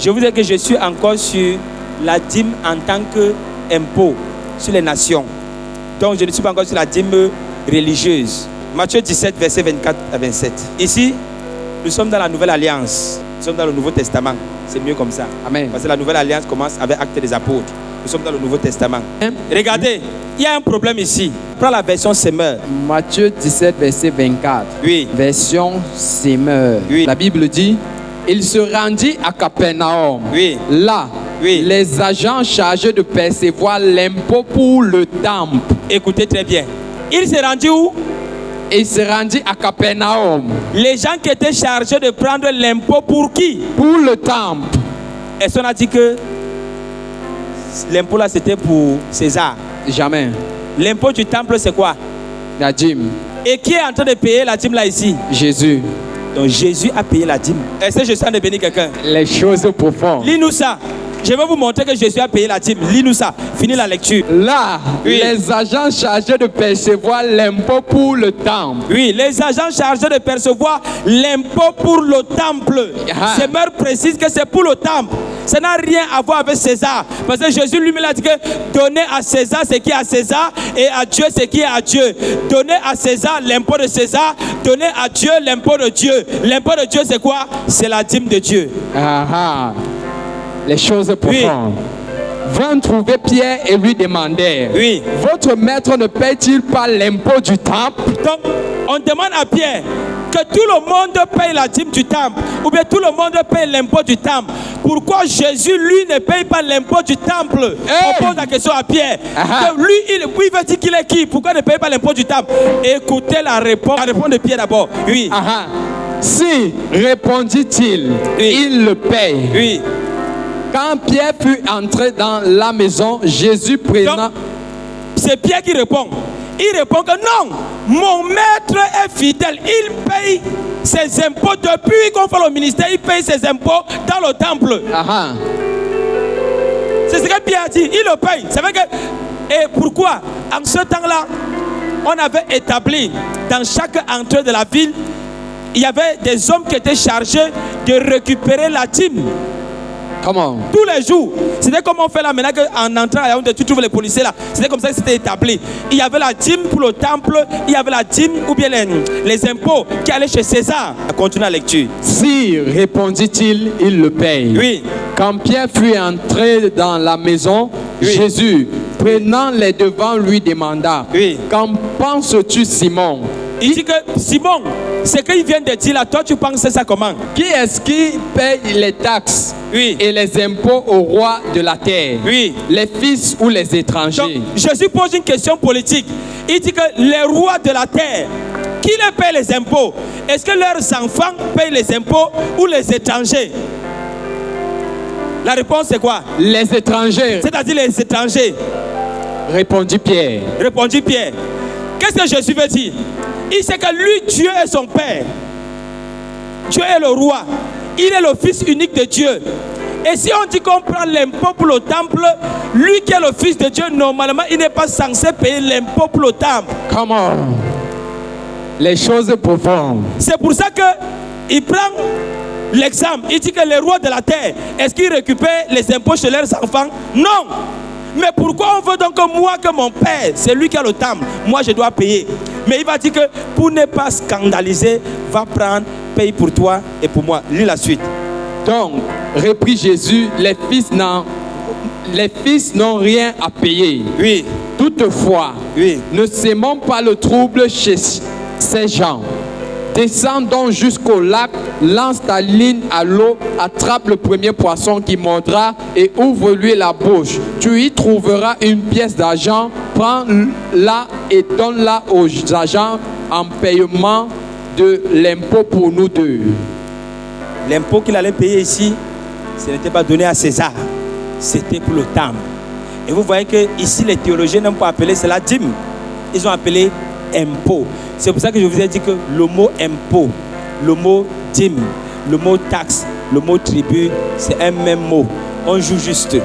Je vous dis que je suis encore sur la dîme en tant qu'impôt sur les nations. Donc je ne suis pas encore sur la dîme religieuse. Matthieu 17, verset 24 à 27. Ici, nous sommes dans la nouvelle alliance. Nous sommes dans le Nouveau Testament. C'est mieux comme ça. Amen. Parce que la nouvelle alliance commence avec Actes des Apôtres. Nous sommes dans le Nouveau Testament. Regardez, il y a un problème ici. Prends la version Semeur. Matthieu 17, verset 24. Oui. Version Semeur. Oui. La Bible dit, il se rendit à Capernaum. Oui. Là, Oui. les agents chargés de percevoir l'impôt pour le temple. Écoutez très bien. Il s'est rendu où? Il se rendit à Capernaum. Les gens qui étaient chargés de prendre l'impôt pour qui? Pour le temple. Est-ce qu'on a dit que l'impôt là c'était pour César? Jamais. L'impôt du temple c'est quoi? La dîme. Et qui est en train de payer la dîme là ici? Jésus. Donc Jésus a payé la dîme. Est-ce que je suis en train de bénir quelqu'un? Les choses profondes. Lis-nous ça. Je vais vous montrer que Jésus a payé la dîme. Lis-nous ça. Finis la lecture. Là, Oui. les agents chargés de percevoir l'impôt pour le temple. Oui, les agents chargés de percevoir l'impôt pour le temple. Ah. Semeur précise que c'est pour le temple. Ça n'a rien à voir avec César. Parce que Jésus lui-même a dit que donnez à César ce qui est à César et à Dieu ce qui est à Dieu. Donnez à César l'impôt de César, donnez à Dieu l'impôt de Dieu. L'impôt de Dieu c'est quoi? C'est la dîme de Dieu. Ah, ah. Les choses profondes. Vint trouver Pierre et lui demandèrent, Oui. votre maître ne paie-t-il pas l'impôt du temple? Donc, on demande à Pierre que tout le monde paye la dîme du temple, ou bien tout le monde paye l'impôt du temple. Pourquoi Jésus, lui, ne paye pas l'impôt du temple? Hey! On pose la question à Pierre. Ah. Que lui, il veut dire qu'il est qui? Pourquoi il ne paye pas l'impôt du temple? Écoutez la réponse. La réponse de Pierre d'abord. Oui. Ah, ah. Si, répondit-il, Oui. il le paye. Oui. Quand Pierre fut entré dans la maison, Jésus prenant... Donc, c'est Pierre qui répond. Il répond que non, mon maître est fidèle. Il paye ses impôts depuis qu'on fait le ministère. Il paye ses impôts dans le temple. Ah, ah. C'est ce que Pierre a dit. Il le paye. C'est vrai que... Et pourquoi? En ce temps-là, on avait établi dans chaque entrée de la ville, il y avait des hommes qui étaient chargés de récupérer la dîme. Comment? Tous les jours. C'était comme on fait là maintenant qu'en entrant à Yaoundé, tu trouves les policiers là. C'était comme ça que c'était établi. Il y avait la dîme pour le temple, il y avait la dîme ou bien les impôts qui allaient chez César. Continue la lecture. Si, répondit-il, il le paye. Oui. Quand Pierre fut entré dans la maison, Oui. Jésus, prenant les devants, lui demanda, Oui. qu'en penses-tu, Simon? Il dit que Simon, ce qu'il vient de dire là, toi tu penses ça comment? Qui est-ce qui paye les taxes Oui. et les impôts au roi de la terre? Oui. Les fils ou les Donc, étrangers? Jésus pose une question politique. Il dit que les rois de la terre, qui les paye les impôts? Est-ce que leurs enfants payent les impôts ou les étrangers? La réponse c'est quoi? Les étrangers, C'est-à-dire les étrangers. répondit Pierre. Répondit Pierre. Qu'est-ce que Jésus veut dire? Il sait que lui, Dieu est son Père. Dieu est le roi. Il est le Fils unique de Dieu. Et si on dit qu'on prend l'impôt pour le temple, lui qui est le Fils de Dieu, normalement, il n'est pas censé payer l'impôt pour le temple. Comment? Les choses profondes. C'est pour ça qu'il prend l'exemple. Il dit que les rois de la terre, est-ce qu'ils récupèrent les impôts chez leurs enfants? Non. Mais pourquoi on veut donc que moi, que mon père, c'est lui qui a le temple, moi je dois payer? Mais il va dire que pour ne pas scandaliser, va prendre, paye pour toi et pour moi. Lis la suite. Donc, reprit Jésus, les fils n'ont rien à payer. Oui. Toutefois, Oui. ne sémons pas le trouble chez ces gens. Descends donc jusqu'au lac, lance ta ligne à l'eau, attrape le premier poisson qui mordra et ouvre-lui la bouche. Tu y trouveras une pièce d'argent, prends-la et donne-la aux agents en paiement de l'impôt pour nous deux. L'impôt qu'il allait payer ici, ce n'était pas donné à César, c'était pour le temple. Et vous voyez que ici les théologiens n'ont pas appelé cela dîme, ils ont appelé impôt. C'est pour ça que je vous ai dit que le mot impôt, le mot dîme, le mot taxe, le mot tribut, c'est un même mot. On joue juste.